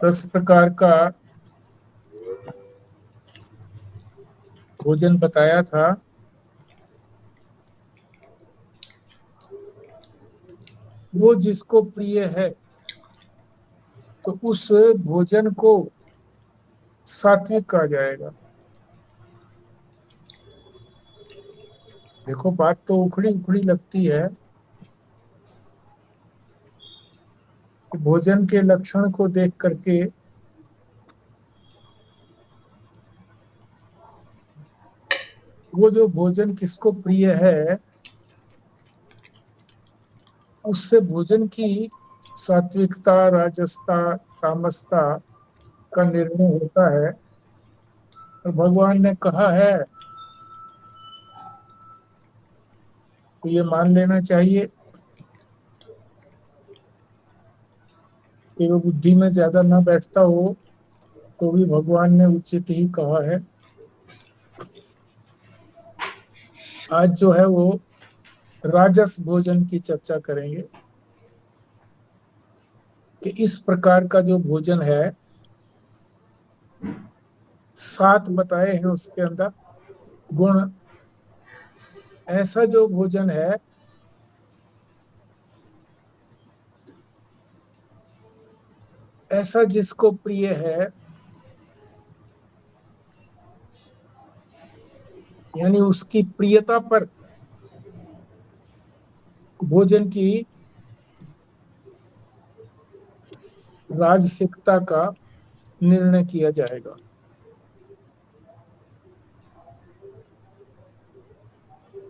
10 प्रकार का भोजन बताया था। वो जिसको प्रिय है तो उस भोजन को सात्विक कहा जाएगा। देखो, बात तो उखड़ी उखड़ी लगती है कि भोजन के लक्षण को देख करके वो जो भोजन किसको प्रिय है उससे भोजन की सात्विकता, राजसता, तामसता का निर्णय होता है। और भगवान ने कहा है तो ये मान लेना चाहिए कि वो बुद्धि में ज्यादा ना बैठता हो तो भी भगवान ने उचित ही कहा है। आज जो है वो राजस भोजन की चर्चा करेंगे कि इस प्रकार का जो भोजन है, 7 बताए हैं उसके अंदर गुण। ऐसा जो भोजन है, ऐसा जिसको प्रिय है, यानी उसकी प्रियता पर भोजन की राजसिकता का निर्णय किया जाएगा।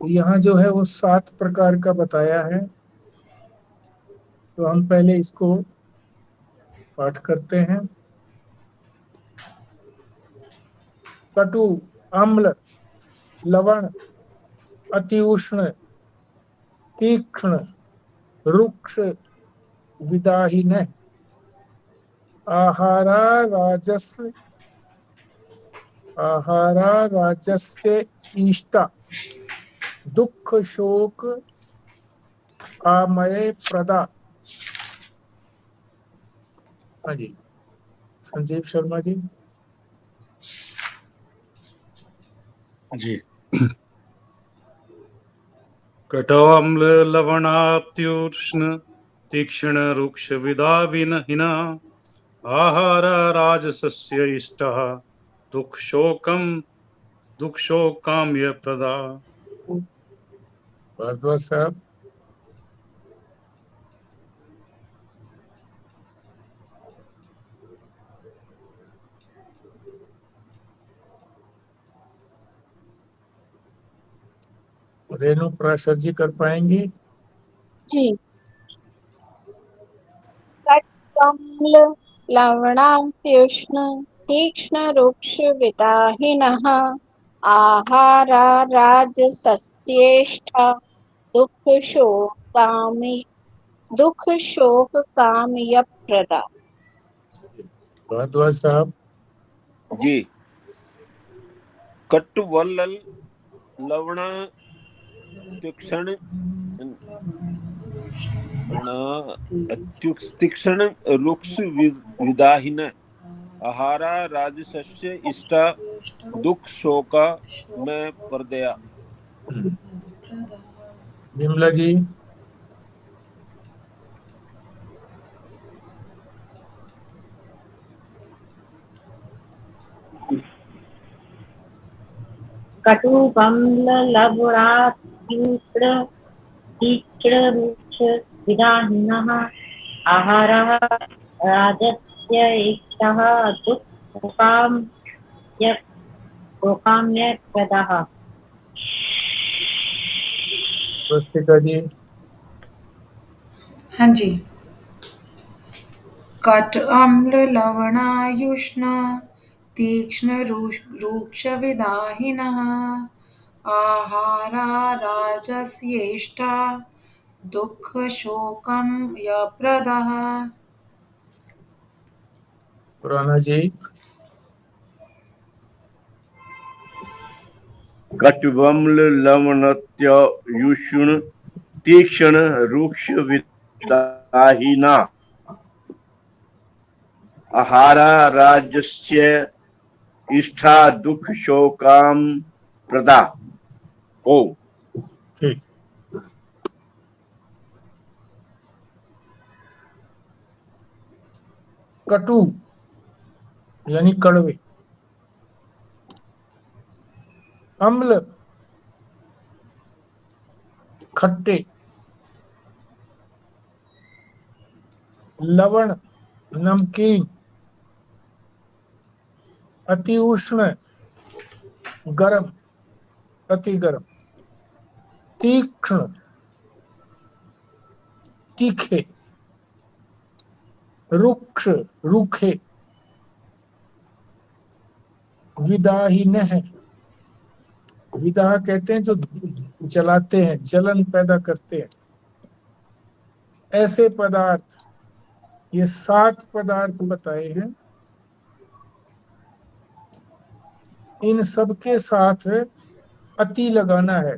यहाँ जो है वो 7 प्रकार का बताया है। तो हम पहले इसको पाठ करते हैं। कटु, अम्ल, लवण, अति उष्ण, तीक्ष्ण, रुक्ष, विदाहीन, आहारा राजस, आहारा राजस्य इष्टा, दुख शोक आमय प्रदा। हाँ जी, संजीव शर्मा जी। जी। कटवाम्ल लवणात्युष्ण तीक्ष्ण रुक्ष विदाविनहिना आहार राजसस्य इष्टः दुख शोकाम्य प्रदा। भारद्वाज साहब। रेणु पराशर जी कर पाएंगी? जी। कट्वम्ल लवणात्युष्ण तीक्ष्ण रुक्ष विदाहिनः आहारा राजसस्येष्टा दुख शोक कामय प्रदा। भारद्वाज साहब। जी। कट्वल्ल लवण तीक्ष्ण तीक्ष्ण रुक्ष विदाहिन आहारा राजसस्य इष्टा दुख शोका में प्रदया। विमला जी। कटु अम्ल लवणात्युष्ण तीक्ष्ण रुक्ष विदाहिनः आहारः राजस्य इष्टः दुःख शोकाम्य प्रदः। स्वस्तिका जी। हाँ जी। कट अम्ल लवणायुष्ण तीक्ष्ण रुक्ष विदाहिनः आहारा राजस्येष्टा दुख शोकम यप्रदः। पुराना जी। कट्वम्ल लवणात्युष्ण तीक्ष्ण रुक्ष विदाहिना आहारा राजस्य इष्टा दुख शोकाम प्रदा। ओ ठीक। कटु यानी कड़वे, अम्ल खट्टे, लवण नमकीन, अति उष्ण गरम, अति गरम, तीक्ष्ण तीखे, रुक्ष रूखे, विदाहीन है, विदाह कहते हैं जो जलाते हैं, जलन पैदा करते हैं, ऐसे पदार्थ। ये 7 पदार्थ बताए हैं। इन सब के साथ अति लगाना है।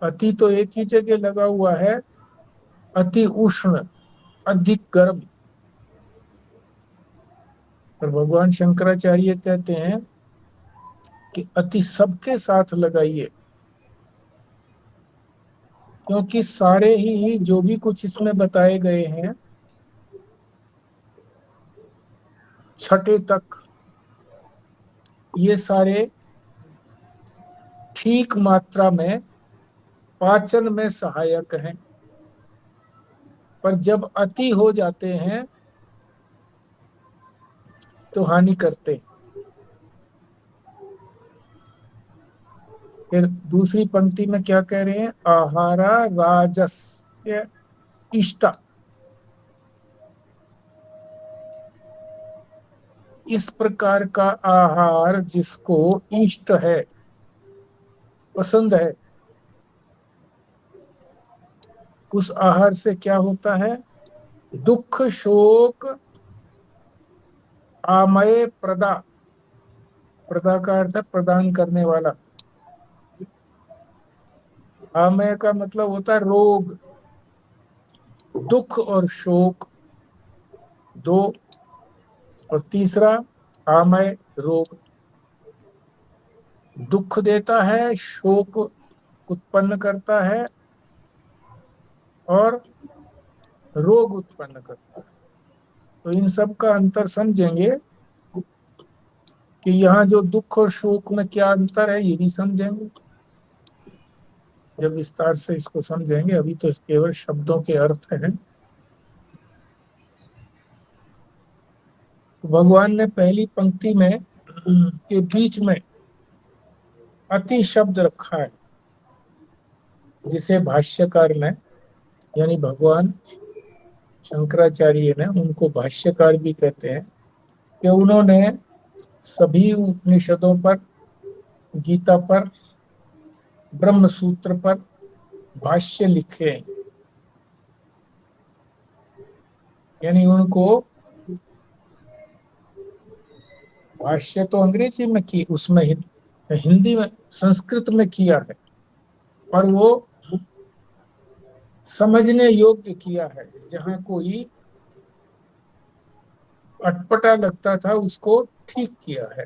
अति तो एक ही जगह लगा हुआ है, अति उष्ण, अधिक गर्म। और भगवान शंकराचार्य कहते हैं कि अति सबके साथ लगाइए, क्योंकि सारे ही जो भी कुछ इसमें बताए गए हैं, छठे तक, ये सारे ठीक मात्रा में पाचन में सहायक हैं, पर जब अति हो जाते हैं तो हानि करते हैं। फिर दूसरी पंक्ति में क्या कह रहे हैं? आहारा राजस्य इष्टा। इस प्रकार का आहार जिसको इष्ट है, पसंद है, उस आहार से क्या होता है? दुख शोक आमय प्रदा। प्रदा का अर्थ है प्रदान करने वाला। आमय का मतलब होता है रोग, दुख और शोक दो, और तीसरा आमय रोग। दुख देता है, शोक उत्पन्न करता है और रोग उत्पन्न करता है। तो इन सब का अंतर समझेंगे कि यहाँ जो दुख और शोक में क्या अंतर है, ये भी समझेंगे जब विस्तार से इसको समझेंगे। अभी तो केवल शब्दों के अर्थ हैं। भगवान ने पहली पंक्ति में के बीच में अति शब्द रखा है, जिसे भाष्यकार ने, यानी भगवान शंकराचार्य ने, उनको भाष्यकार भी कहते हैं, कि उन्होंने सभी उपनिषदों पर, गीता पर, ब्रह्म सूत्र पर भाष्य लिखे हैं। यानी उनको भाष्य तो अंग्रेजी में की, उसमें हिंदी में, संस्कृत में किया है, और वो समझने योग्य किया है। जहाँ कोई अटपटा लगता था उसको ठीक किया है,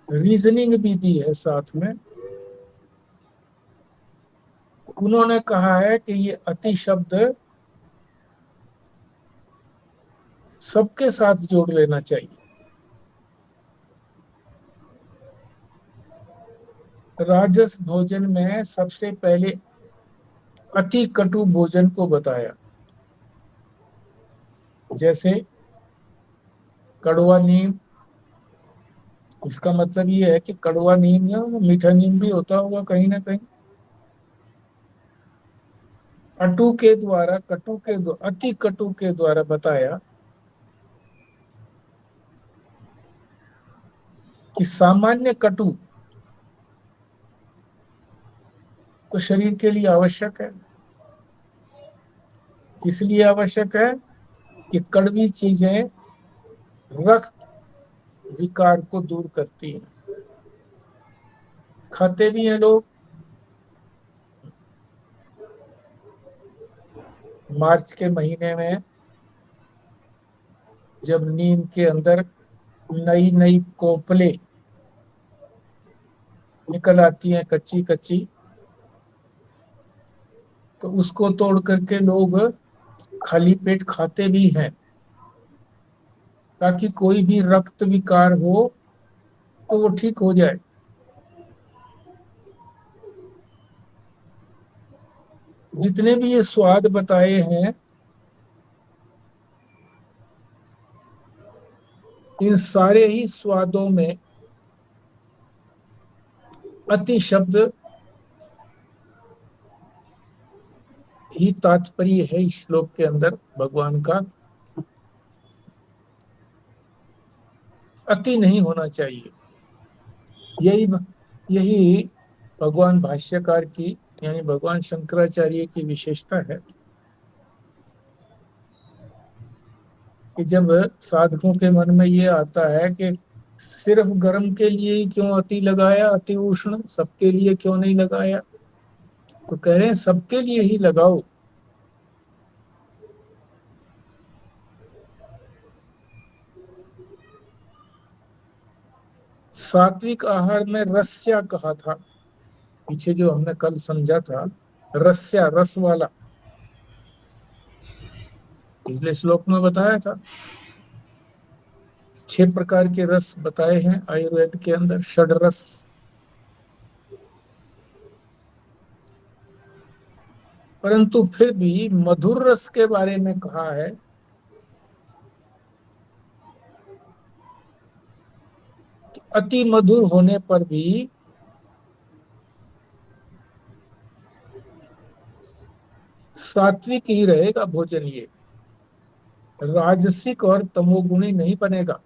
रीजनिंग भी दी है साथ में। उन्होंने कहा है कि ये अति शब्द सबके साथ जोड़ लेना चाहिए। राजस भोजन में सबसे पहले अति कटु भोजन को बताया, जैसे कड़वा नीम। इसका मतलब ये है कि कड़वा नीम या मीठा नीम भी होता होगा कहीं ना कहीं। अटू के द्वारा, अति कटु के द्वारा बताया कि सामान्य कटु तो शरीर के लिए आवश्यक है। इसलिए आवश्यक है कि कड़वी चीजें रक्त विकार को दूर करती हैं। खाते भी हैं लोग। मार्च के महीने में जब नीम के अंदर नई नई कोपले निकल आती हैं कच्ची कच्ची, तो उसको तोड़ करके लोग खाली पेट खाते भी हैं, ताकि कोई भी रक्त विकार हो तो वो ठीक हो जाए। जितने भी ये स्वाद बताए हैं, इन सारे ही स्वादों में अति शब्द ही तात्पर्य है इस श्लोक के अंदर भगवान का। अति नहीं होना चाहिए। यही यही भगवान भाष्यकार की यानी भगवान शंकराचार्य की विशेषता है कि जब साधकों के मन में ये आता है कि सिर्फ गर्म के लिए ही क्यों अति लगाया, अति उष्ण सबके लिए क्यों नहीं लगाया, तो कह रहे हैं सबके लिए ही लगाओ। सात्विक आहार में रस्या कहा था, पीछे जो हमने कल समझा था, रस्या रस वाला, पिछले श्लोक में बताया था। 6 प्रकार के रस बताए हैं आयुर्वेद के अंदर, षड रस। परंतु फिर भी मधुर रस के बारे में कहा है कि अति मधुर होने पर भी सात्विक ही रहेगा भोजन, ये राजसिक और तमोगुणी नहीं बनेगा।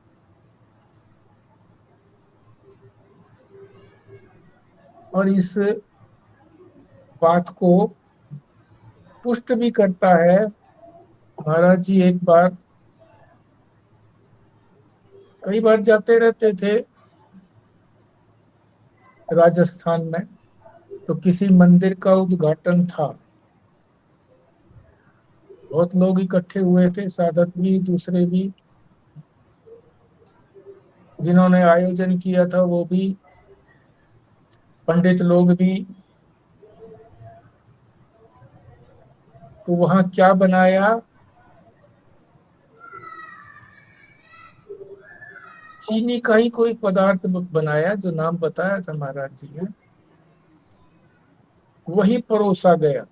और इस बात को पुष्ट भी करता है महाराज जी। एक बार, कई बार जाते रहते थे राजस्थान में, तो किसी मंदिर का उद्घाटन था, बहुत लोग इकट्ठे हुए थे, साधक भी दूसरे भी, जिन्होंने आयोजन किया था वो भी, पंडित लोग भी। तो वहां क्या बनाया, चीनी का ही कोई पदार्थ बनाया, जो नाम बताया था महाराज जी ने, वही परोसा गया,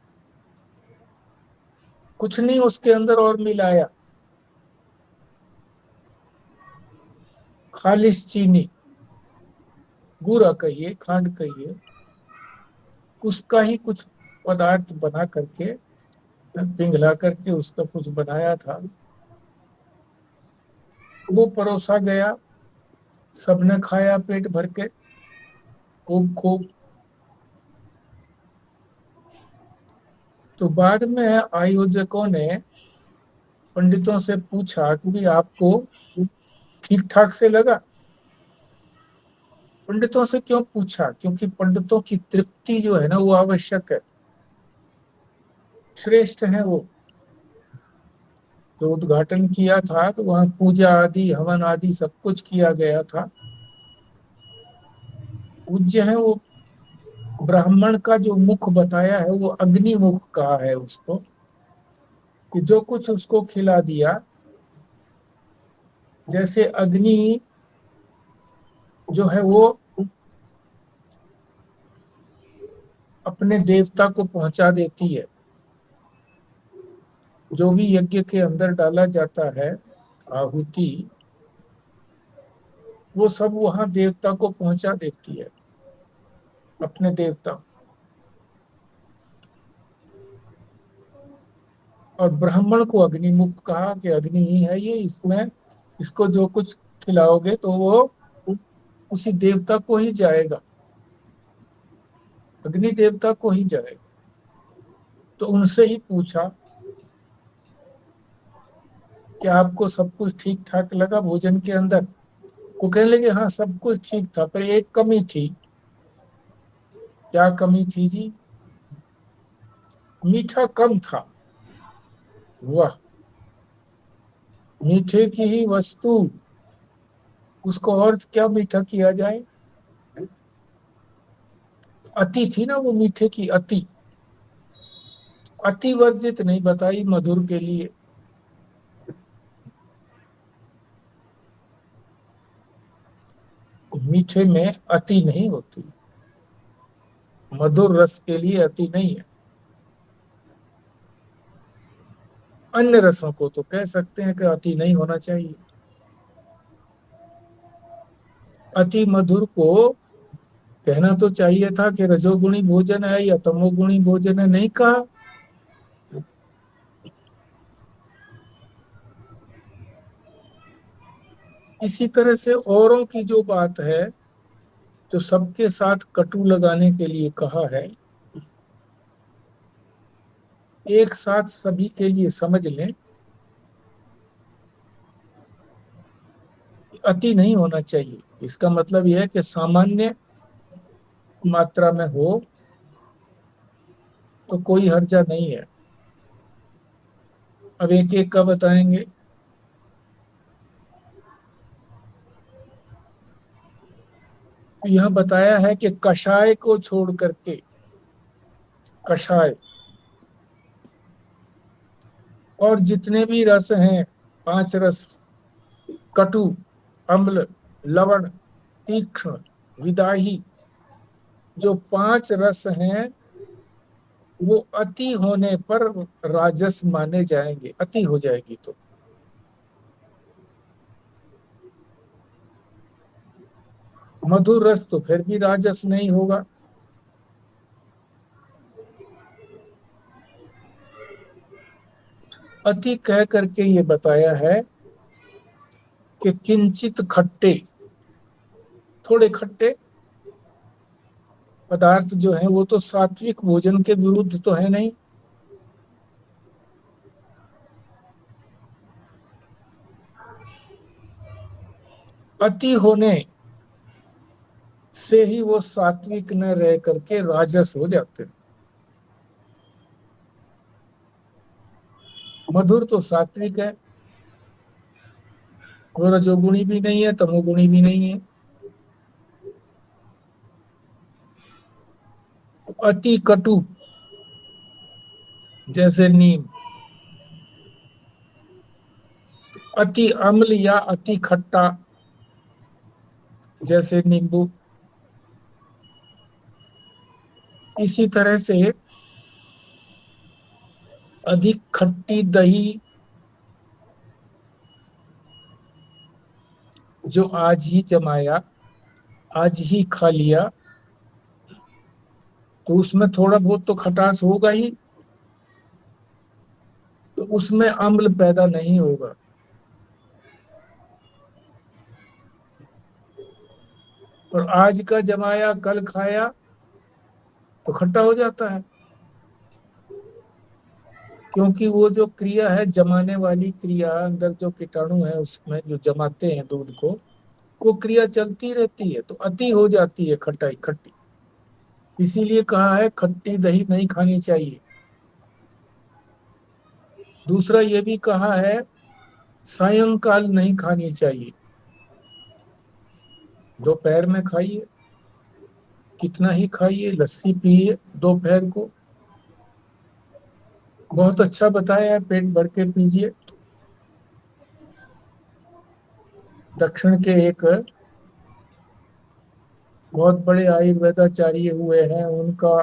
कुछ नहीं उसके अंदर और मिलाया, खालिस चीनी, बूरा कहिए खांड कहिए, उसका ही कुछ पदार्थ बना करके पिघला करके उसका कुछ बनाया था, वो परोसा गया। सबने खाया पेट भर के खूब खूब। तो बाद में आयोजकों ने पंडितों से पूछा कि भी आपको ठीक ठाक से लगा। पंडितों से क्यों पूछा, क्योंकि पंडितों की तृप्ति जो है ना वो आवश्यक है, श्रेष्ठ है वो। तो उद्घाटन किया था तो वहां पूजा आदि हवन आदि सब कुछ किया गया था। पूज्य है वो, ब्राह्मण का जो मुख बताया है वो अग्नि मुख कहा है उसको, कि जो कुछ उसको खिला दिया, जैसे अग्नि जो है वो अपने देवता को पहुंचा देती है, जो भी यज्ञ के अंदर डाला जाता है आहुति, वो सब वहां देवता को पहुंचा देती है, अपने देवता। और ब्राह्मण को अग्निमुख कहा कि अग्नि ही है ये, इसमें इसको जो कुछ खिलाओगे तो वो उसी देवता को ही जाएगा, अग्नि देवता को ही जाएगा। तो उनसे ही पूछा कि आपको सब कुछ ठीक ठाक लगा भोजन के अंदर? वो कहने लगे हाँ सब कुछ ठीक था, पर एक कमी थी। क्या कमी थी जी? मीठा कम था। वाह, मीठे की ही वस्तु, उसको और क्या मीठा किया जाए। अति थी ना वो मीठे की, अति। अति वर्जित नहीं बताई मधुर के लिए। मीठे में अति नहीं होती, मधुर रस के लिए अति नहीं है। अन्य रसों को तो कह सकते हैं कि अति नहीं होना चाहिए। अति मधुर को कहना तो चाहिए था कि रजोगुणी भोजन है या तमोगुणी भोजन है, नहीं कहा। इसी तरह से औरों की जो बात है, जो सबके साथ कटु लगाने के लिए कहा है, एक साथ सभी के लिए समझ लें, अति नहीं होना चाहिए। इसका मतलब यह है कि सामान्य मात्रा में हो तो कोई हर्जा नहीं है। अब एक एक का बताएंगे। यह बताया है कि कषाय को छोड़ करके, कषाय और जितने भी रस हैं, 5 रस, कटु, अम्ल, लवण, तीक्ष्ण, विदाही, जो 5 रस हैं वो अति होने पर राजस माने जाएंगे, अति हो जाएगी तो। मधुर रस तो फिर भी राजस नहीं होगा। अति कह करके ये बताया है कि किंचित खट्टे, थोड़े खट्टे पदार्थ जो है वो तो सात्विक भोजन के विरुद्ध तो है नहीं। अति होने से ही वो सात्विक न रह करके राजस हो जाते हैं। मधुर तो सात्विक है, वो रजोगुणी भी नहीं है, तमोगुणी भी नहीं है। अति कटु जैसे नीम, अति अम्ल या अति खट्टा जैसे नींबू। इसी तरह से अधिक खट्टी दही जो आज ही जमाया, आज ही खा लिया, तो उसमें थोड़ा बहुत तो खटास होगा ही, तो उसमें अम्ल पैदा नहीं होगा। और आज का जमाया कल खाया तो खट्टा हो जाता है, क्योंकि वो जो क्रिया है, जमाने वाली क्रिया, अंदर जो कीटाणु है उसमें जो जमाते हैं दूध को, वो क्रिया चलती रहती है, तो अति हो जाती है खटाई खट्टी। इसीलिए कहा है खट्टी दही नहीं खानी चाहिए। दूसरा ये भी कहा है सायंकाल नहीं खानी चाहिए, दोपहर में खाइए, कितना ही खाइए, लस्सी पिए दोपहर को, बहुत अच्छा बताया है, पेट भर के पीजिए। दक्षिण के एक बहुत बड़े आयुर्वेदाचार्य हुए हैं, उनका,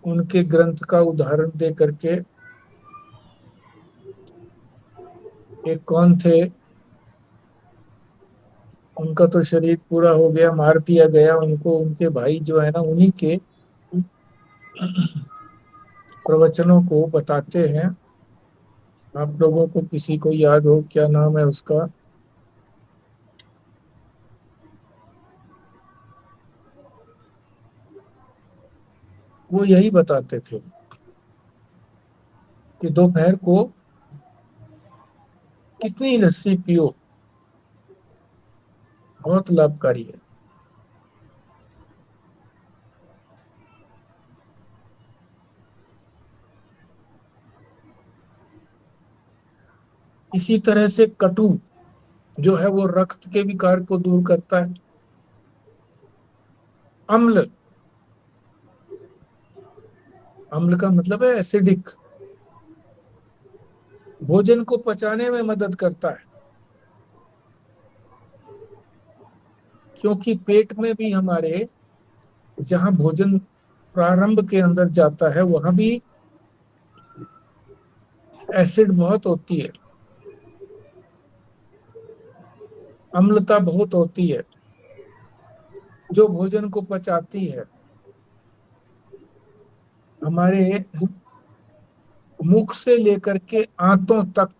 उनके ग्रंथ का उदाहरण दे करके, एक कौन थे, उनका तो शरीर पूरा हो गया, मार दिया गया उनको, उनके भाई जो है ना, उन्हीं के प्रवचनों को बताते हैं। आप लोगों को किसी को याद हो, क्या नाम है उसका, वो यही बताते थे कि दोपहर को कितनी लस्सी पियो, बहुत लाभकारी है। इसी तरह से कटु जो है वो रक्त के विकार को दूर करता है। अम्ल, अम्ल का मतलब है एसिडिक, भोजन को पचाने में मदद करता है, क्योंकि पेट में भी हमारे जहां भोजन प्रारंभ के अंदर जाता है वहां भी एसिड बहुत होती है, अम्लता बहुत होती है, जो भोजन को पचाती है। हमारे मुख से लेकर के आंतों तक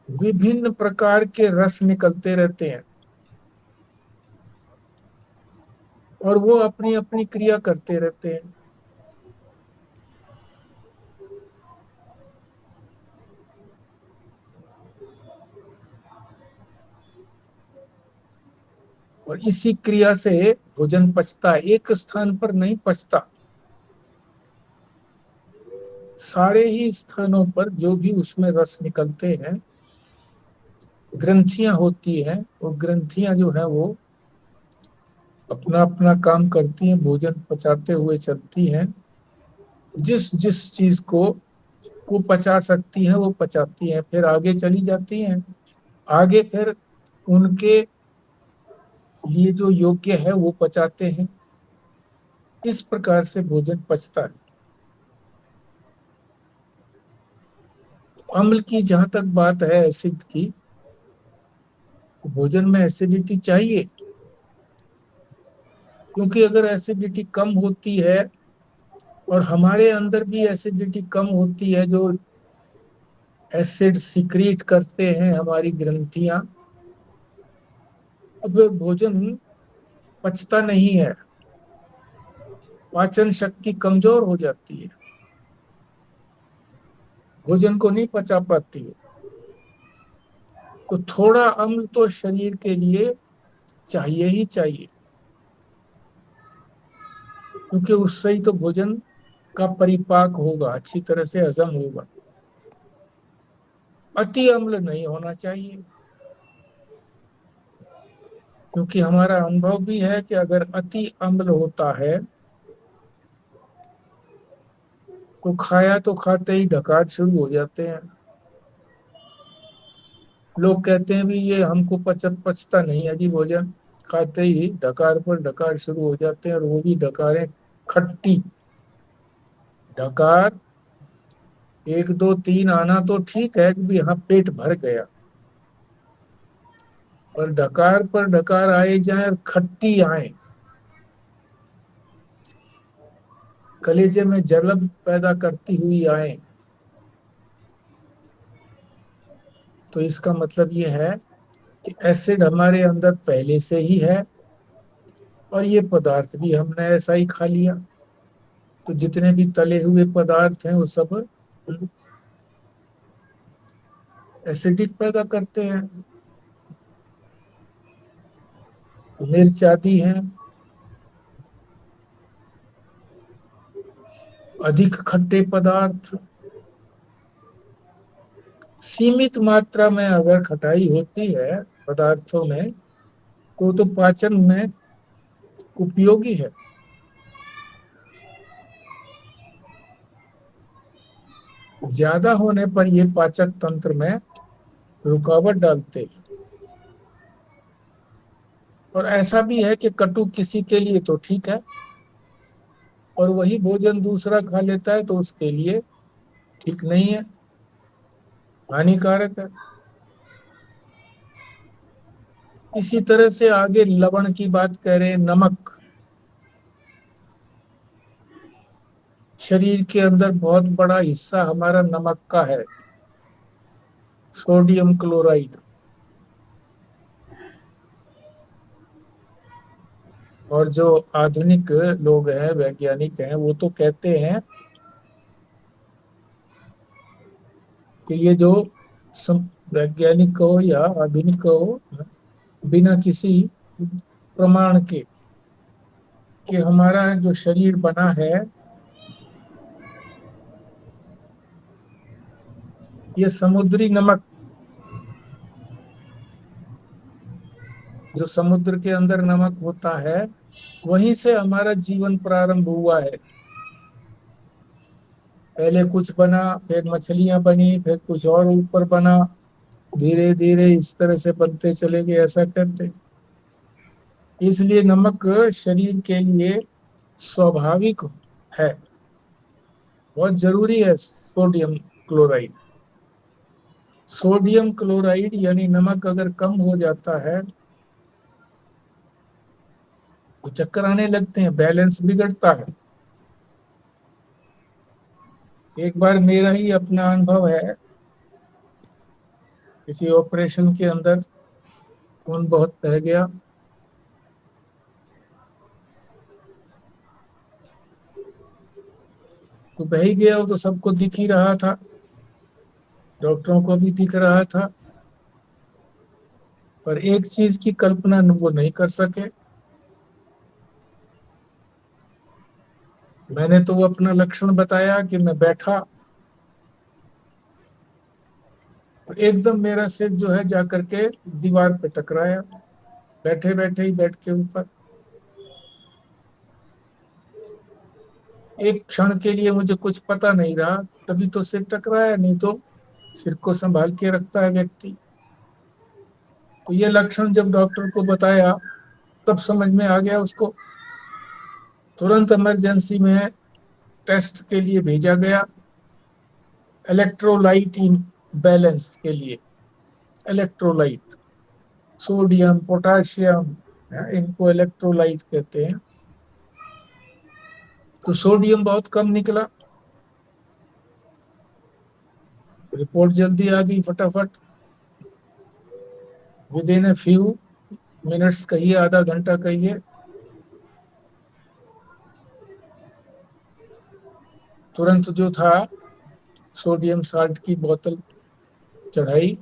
विभिन्न प्रकार के रस निकलते रहते हैं और वो अपनी अपनी क्रिया करते रहते हैं। और इसी क्रिया से भोजन पचता है, एक स्थान पर नहीं पचता। सारे ही स्थानों पर जो भी उसमें रस निकलते हैं, ग्रंथियां होती हैं, वो ग्रंथियां जो है वो अपना अपना काम करती हैं, भोजन पचाते हुए चलती हैं। जिस जिस चीज को वो पचा सकती है वो पचाती हैं, फिर आगे चली जाती हैं। आगे फिर उनके लिए जो योग्य है वो पचाते हैं। इस प्रकार से भोजन पचता है। अम्ल की जहां तक बात है, एसिड की, भोजन में एसिडिटी चाहिए, क्योंकि अगर एसिडिटी कम होती है और हमारे अंदर भी एसिडिटी कम होती है, जो एसिड सिक्रीट करते हैं हमारी ग्रंथियां, अब भोजन पचता नहीं है, पाचन शक्ति कमजोर हो जाती है, भोजन को नहीं पचा पाती है। तो थोड़ा अम्ल तो शरीर के लिए चाहिए ही चाहिए, क्योंकि उससे ही तो भोजन का परिपाक होगा, अच्छी तरह से हजम होगा। अति अम्ल नहीं होना चाहिए, क्योंकि हमारा अनुभव भी है कि अगर अति अम्ल होता है तो खाया तो खाते ही डकार शुरू हो जाते हैं। लोग कहते हैं भी ये हमको पचता नहीं है जी, भोजन खाते ही डकार पर डकार शुरू हो जाते हैं, और वो भी डकारें खट्टी। डकार 1 2 3 आना तो ठीक है कि भी हाँ पेट भर गया, और डकार पर डकार आए जाए और खट्टी आए, कलेजे में जलन पैदा करती हुई आए, तो इसका मतलब ये है कि एसिड हमारे अंदर पहले से ही है, और ये पदार्थ भी हमने ऐसा ही खा लिया। तो जितने भी तले हुए पदार्थ हैं वो सब एसिडिक पैदा करते हैं। मिर्च आदि हैं, अधिक खट्टे पदार्थ, सीमित मात्रा में अगर खटाई होती है पदार्थों में तो पाचन में उपयोगी है। ज्यादा होने पर ये पाचक तंत्र में रुकावट डालते हैं। और ऐसा भी है कि कटु किसी के लिए तो ठीक है, और वही भोजन दूसरा खा लेता है तो उसके लिए ठीक नहीं है, हानिकारक है। इसी तरह से आगे लवण की बात करें, नमक, शरीर के अंदर बहुत बड़ा हिस्सा हमारा नमक का है, सोडियम क्लोराइड। और जो आधुनिक लोग हैं, वैज्ञानिक हैं, वो तो कहते हैं कि ये जो वैज्ञानिक हो या आधुनिक हो, बिना किसी प्रमाण के, कि हमारा जो शरीर बना है ये समुद्री नमक जो समुद्र के अंदर नमक होता है, वहीं से हमारा जीवन प्रारंभ हुआ है। पहले कुछ बना, फिर मछलियां बनी, फिर कुछ और ऊपर बना, धीरे धीरे इस तरह से बनते चले गए, ऐसा करते। इसलिए नमक शरीर के लिए स्वाभाविक है, बहुत जरूरी है। सोडियम क्लोराइड, सोडियम क्लोराइड यानी नमक अगर कम हो जाता है तो चक्कर आने लगते हैं, बैलेंस बिगड़ता है। एक बार मेरा ही अपना अनुभव है, किसी ऑपरेशन के अंदर खून बहुत बह गया, तो बह ही गया, वो तो सबको दिख ही रहा था, डॉक्टरों को भी दिख रहा था, पर एक चीज की कल्पना वो नहीं कर सके। मैंने तो वो अपना लक्षण बताया कि मैं बैठा, और एकदम मेरा सिर जो है जाकर के दीवार पे टकराया, बैठे बैठे ही बेड के ऊपर। एक क्षण के लिए मुझे कुछ पता नहीं रहा, तभी तो सिर टकराया, नहीं तो सिर को संभाल के रखता है व्यक्ति। तो ये लक्षण जब डॉक्टर को बताया तब समझ में आ गया उसको। तुरंत इमरजेंसी में टेस्ट के लिए भेजा गया, इलेक्ट्रोलाइट बैलेंस के लिए। इलेक्ट्रोलाइट, सोडियम, पोटाशियम, इनको इलेक्ट्रोलाइट कहते हैं। तो सोडियम बहुत कम निकला, रिपोर्ट जल्दी आ गई फटाफट, with in a few minutes कहिए, आधा घंटा कहिए, तुरंत जो था सोडियम साल्ट की बोतल चढ़ाई,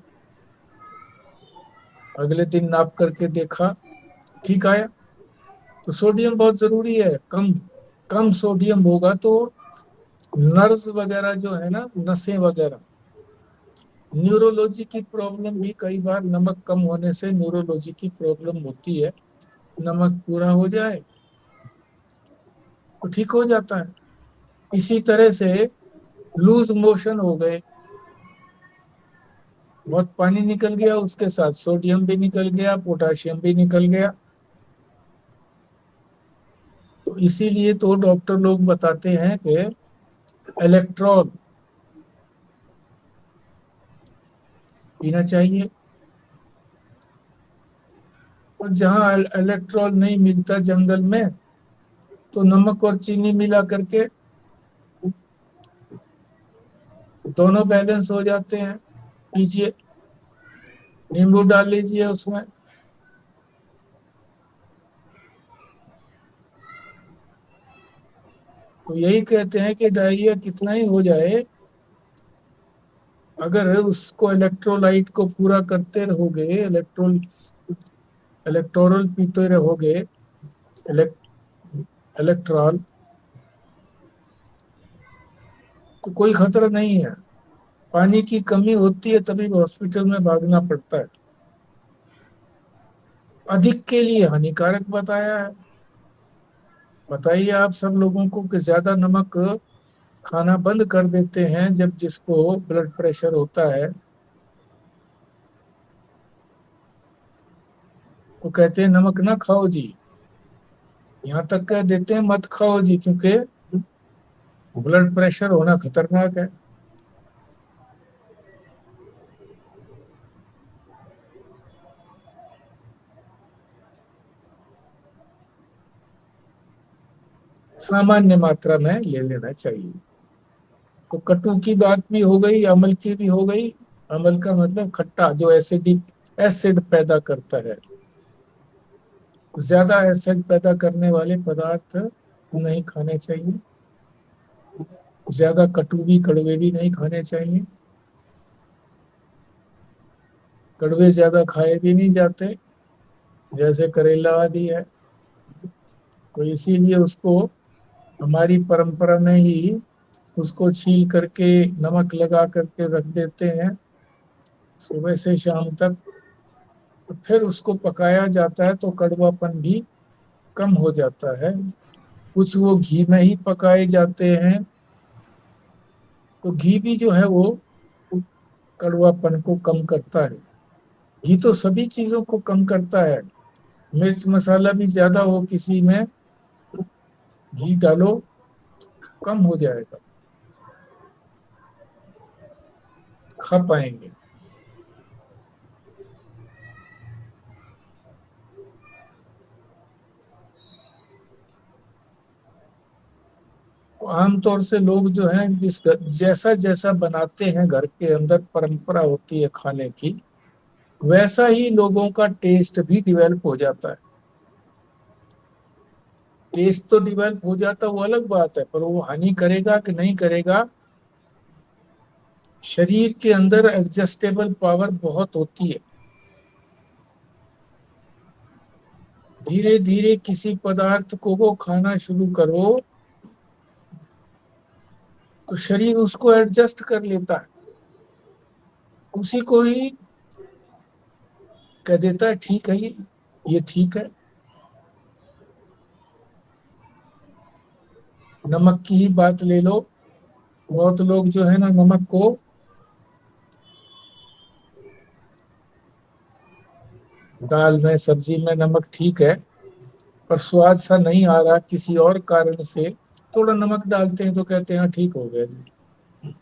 अगले दिन नाप करके देखा, ठीक आया। तो सोडियम बहुत जरूरी है, कम कम सोडियम होगा तो नर्व्स वगैरह जो है ना, नसें वगैरह, न्यूरोलॉजी की प्रॉब्लम भी कई बार नमक कम होने से न्यूरोलॉजी की प्रॉब्लम होती है। नमक पूरा हो जाए तो ठीक हो जाता है। इसी तरह से लूज मोशन हो गए, बहुत पानी निकल गया, उसके साथ सोडियम भी निकल गया, पोटाशियम भी निकल गया। तो इसीलिए तो डॉक्टर लोग बताते हैं कि इलेक्ट्रॉल पीना चाहिए। और जहाँ इलेक्ट्रॉल नहीं मिलता जंगल में, तो नमक और चीनी मिला करके दोनों बैलेंस हो जाते हैं, पीजिए, नींबू डाल लीजिए उसमें। तो यही कहते हैं कि डायरिया कितना ही हो जाए, अगर उसको इलेक्ट्रोलाइट को पूरा करते रहोगे, इलेक्ट्रोल पीते रहोगे, इलेक्ट्रॉल, तो कोई खतरा नहीं है। पानी की कमी होती है तभी हॉस्पिटल में भागना पड़ता है। अधिक के लिए हानिकारक बताया है। बताइए आप सब लोगों को कि ज्यादा नमक खाना बंद कर देते हैं जब जिसको ब्लड प्रेशर होता है, तो कहते हैं नमक ना खाओ जी, यहाँ तक कह देते हैं मत खाओ जी, क्योंकि ब्लड प्रेशर होना खतरनाक है। सामान्य मात्रा में ले लेना चाहिए। तो कटु की बात भी हो गई, अम्ल की भी हो गई। अम्ल का मतलब खट्टा, जो एसिड पैदा करता है। ज्यादा एसिड पैदा करने वाले पदार्थ नहीं खाने चाहिए, ज्यादा कटु भी कड़वे भी नहीं खाने चाहिए। कड़वे ज्यादा खाए भी नहीं जाते, जैसे करेला आदि है। तो इसीलिए उसको हमारी परंपरा में ही उसको छील करके नमक लगा करके रख देते हैं सुबह से शाम तक। तो फिर उसको पकाया जाता है तो कड़वापन भी कम हो जाता है। कुछ वो घी में ही पकाए जाते हैं, तो घी भी जो है वो कड़वापन को कम करता है। घी तो सभी चीजों को कम करता है। मिर्च मसाला भी ज्यादा हो किसी में, घी डालो, कम हो जाएगा, खा पाएंगे। तो आमतौर से लोग जो हैं जिस जैसा जैसा बनाते हैं, घर के अंदर परंपरा होती है खाने की, वैसा ही लोगों का टेस्ट भी डिवेल्प हो जाता है। टेस्ट तो डिवेल्प हो जाता, वो अलग बात है, पर वो हानि करेगा कि नहीं करेगा। शरीर के अंदर एडजस्टेबल पावर बहुत होती है। धीरे धीरे किसी पदार्थ को वो खाना शुरू करो तो शरीर उसको एडजस्ट कर लेता है, उसी को ही कह देता है ठीक है, ये ठीक है। नमक की ही बात ले लो, बहुत लोग जो है ना नमक को दाल में सब्जी में नमक ठीक है, पर स्वाद सा नहीं आ रहा किसी और कारण से, थोड़ा नमक डालते हैं तो कहते हैं हाँ ठीक हो गया जी।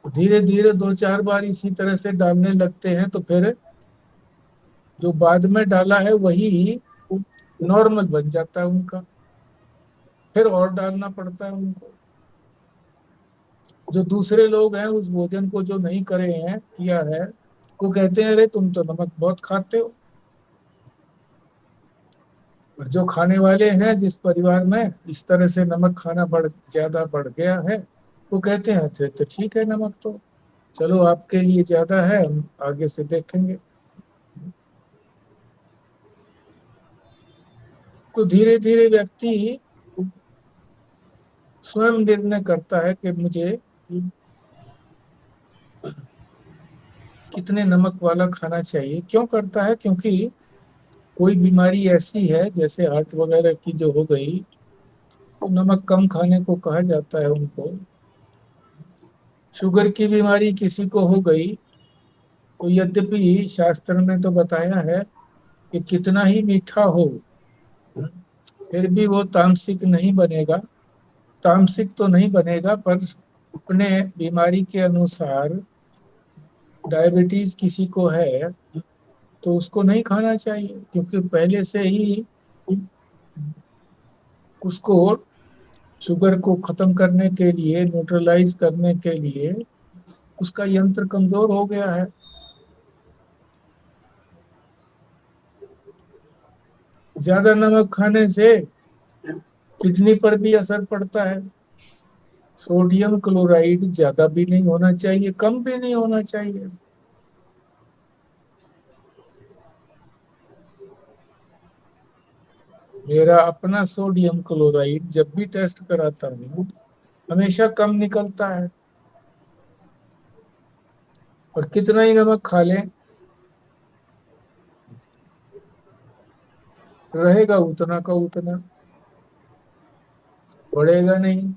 धीरे धीरे 2-4 बार इसी तरह से डालने लगते हैं तो फिर जो बाद में डाला है वही नॉर्मल बन जाता है उनका, फिर और डालना पड़ता है उनको। जो दूसरे लोग हैं उस भोजन को जो नहीं करे हैं, किया है, वो कहते हैं अरे तुम तो नमक बहुत खाते हो। और जो खाने वाले हैं जिस परिवार में इस तरह से नमक खाना ज्यादा बढ़ गया है, वो कहते हैं तो ठीक है नमक तो चलो आपके लिए ज्यादा है, हम आगे से देखेंगे। तो धीरे धीरे व्यक्ति स्वयं निर्णय करता है कि मुझे कितने नमक वाला खाना चाहिए। क्यों करता है? क्योंकि कोई बीमारी ऐसी है जैसे हार्ट वगैरह की जो हो गई, तो नमक कम खाने को कहा जाता है उनको। शुगर की बीमारी किसी को हो गई तो यद्यपि शास्त्र ने तो बताया है कि कितना ही मीठा हो फिर भी वो तामसिक नहीं बनेगा। तामसिक तो नहीं बनेगा, पर अपने बीमारी के अनुसार डायबिटीज किसी को है तो उसको नहीं खाना चाहिए, क्योंकि पहले से ही उसको शुगर को खत्म करने के लिए, न्यूट्रलाइज करने के लिए उसका यंत्र कमजोर हो गया है। ज्यादा नमक खाने से किडनी पर भी असर पड़ता है। सोडियम क्लोराइड ज्यादा भी नहीं होना चाहिए, कम भी नहीं होना चाहिए। मेरा अपना सोडियम क्लोराइड जब भी टेस्ट कराता हूँ हमेशा कम निकलता है। और कितना ही नमक खा लें रहेगा उतना का उतना, बढ़ेगा नहीं।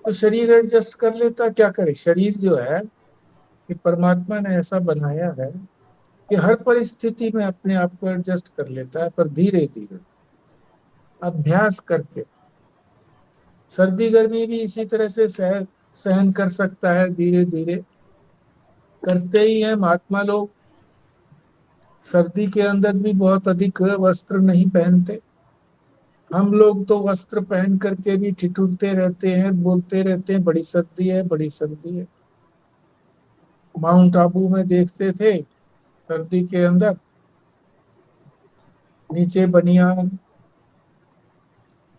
तो शरीर एडजस्ट कर लेता, क्या करे। शरीर जो है कि परमात्मा ने ऐसा बनाया है कि हर परिस्थिति में अपने आप को एडजस्ट कर लेता है, पर धीरे धीरे अभ्यास करके। सर्दी गर्मी भी इसी तरह से सहन कर सकता है, धीरे धीरे करते ही है महात्मा लोग। सर्दी के अंदर भी बहुत अधिक वस्त्र नहीं पहनते। हम लोग तो वस्त्र पहन करके भी ठिठुरते रहते हैं, बोलते रहते हैं बड़ी सर्दी है, बड़ी सर्दी है। माउंट आबू में देखते थे सर्दी के अंदर नीचे बनियान,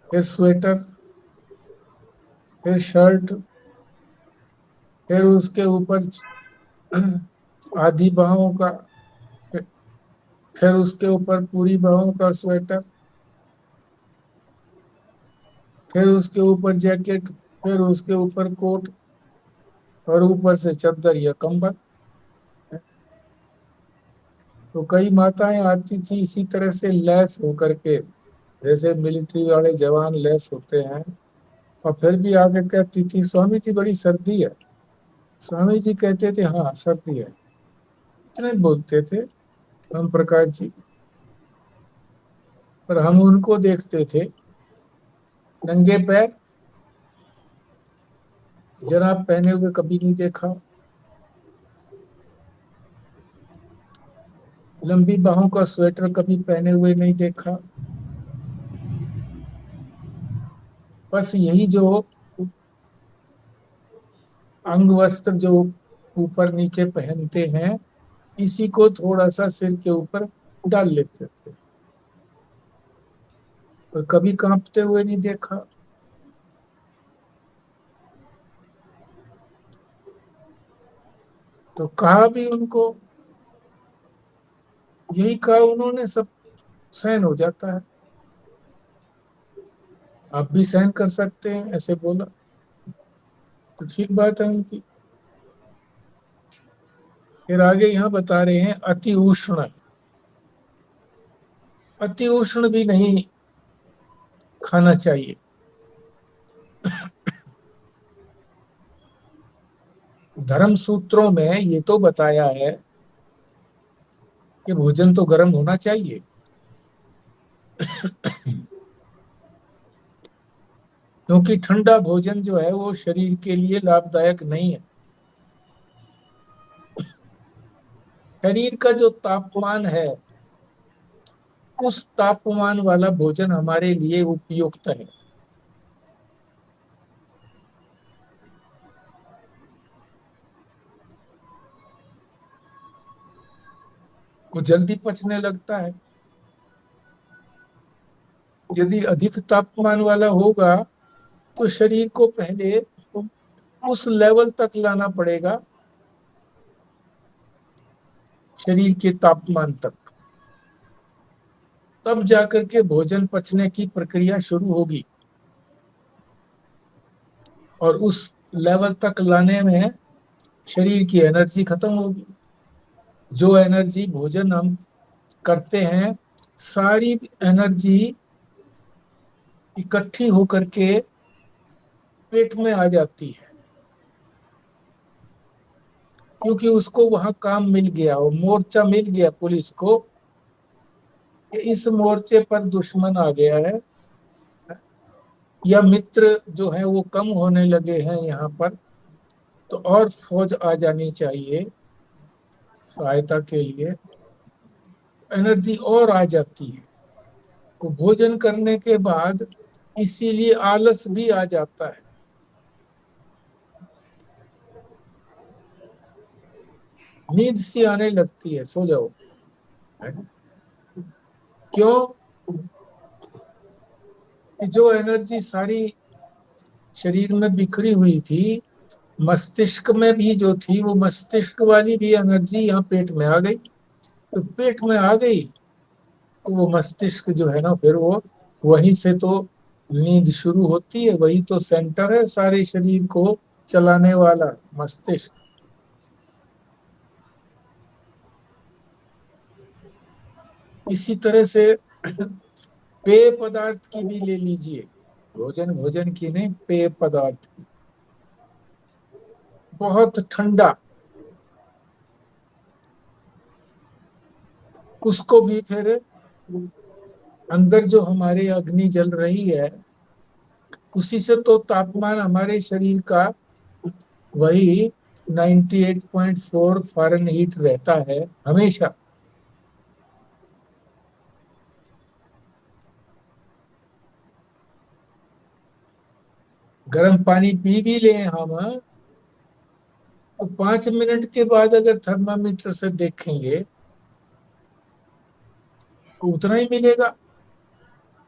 फिर स्वेटर, फिर शर्ट, फिर उसके ऊपर आधी बाहों का, फिर उसके ऊपर पूरी बाहों का स्वेटर, फिर उसके ऊपर जैकेट, फिर उसके ऊपर कोट, और ऊपर से चादर या कंबल। तो कई माताएं आती थी इसी तरह से लैस होकर के, जैसे मिलिट्री वाले जवान लैस होते हैं, और फिर भी आगे कहती थी, स्वामी जी बड़ी सर्दी है। स्वामी जी कहते थे, हाँ सर्दी है। इतने बोलते थे हम प्रकाश जी। पर हम उनको देखते थे नंगे पैर, जराब पहने हुए कभी नहीं देखा, लंबी बाहों का स्वेटर कभी पहने हुए नहीं देखा। बस यही जो अंग वस्त्र जो ऊपर नीचे पहनते हैं, इसी को थोड़ा सा सिर के ऊपर डाल लेते थे, और कभी कांपते हुए नहीं देखा। तो कहा भी उनको, यही कहा उन्होंने, सब सहन हो जाता है, आप भी सहन कर सकते हैं, ऐसे बोला। तो ठीक बात है उनकी। फिर आगे यहाँ बता रहे हैं अति उष्ण। अति उष्ण भी नहीं खाना चाहिए। धर्म सूत्रों में ये तो बताया है कि भोजन तो गर्म होना चाहिए, क्योंकि ठंडा भोजन जो है वो शरीर के लिए लाभदायक नहीं है। शरीर का जो तापमान है, उस तापमान वाला भोजन हमारे लिए उपयुक्त है। वो जल्दी पचने लगता है। यदि अधिक तापमान वाला होगा तो शरीर को पहले उस लेवल तक लाना पड़ेगा, शरीर के तापमान तक, तब जाकर के भोजन पचने की प्रक्रिया शुरू होगी। और उस लेवल तक लाने में शरीर की एनर्जी खत्म होगी। जो एनर्जी भोजन हम करते हैं, सारी एनर्जी इकट्ठी होकर के पेट में आ जाती है, क्योंकि उसको वहां काम मिल गया, वो मोर्चा मिल गया पुलिस को कि इस मोर्चे पर दुश्मन आ गया है, या मित्र जो है वो कम होने लगे हैं यहाँ पर, तो और फौज आ जानी चाहिए सहायता के लिए। एनर्जी और आ जाती है। तो भोजन करने के बाद इसीलिए आलस भी आ जाता है। नींद सी आने लगती है, सो जाओ। क्यों? कि जो एनर्जी सारी शरीर में बिखरी हुई थी, मस्तिष्क में भी जो थी, वो मस्तिष्क वाली भी एनर्जी यहाँ पेट में आ गई। तो पेट में आ गई तो वो मस्तिष्क जो है ना, फिर वो वहीं से तो नींद शुरू होती है। वही तो सेंटर है सारे शरीर को चलाने वाला, मस्तिष्क। इसी तरह से पेय पदार्थ की भी ले लीजिए, भोजन की नहीं, पेय पदार्थ की। बहुत ठंडा, उसको भी फिर अंदर जो हमारे अग्नि जल रही है, उसी से तो तापमान हमारे शरीर का वही 98.4 फ़ारेनहीट रहता है हमेशा। गर्म पानी पी भी लें हम, तो 5 मिनट के बाद अगर थर्मामीटर से देखेंगे तो उतना ही मिलेगा।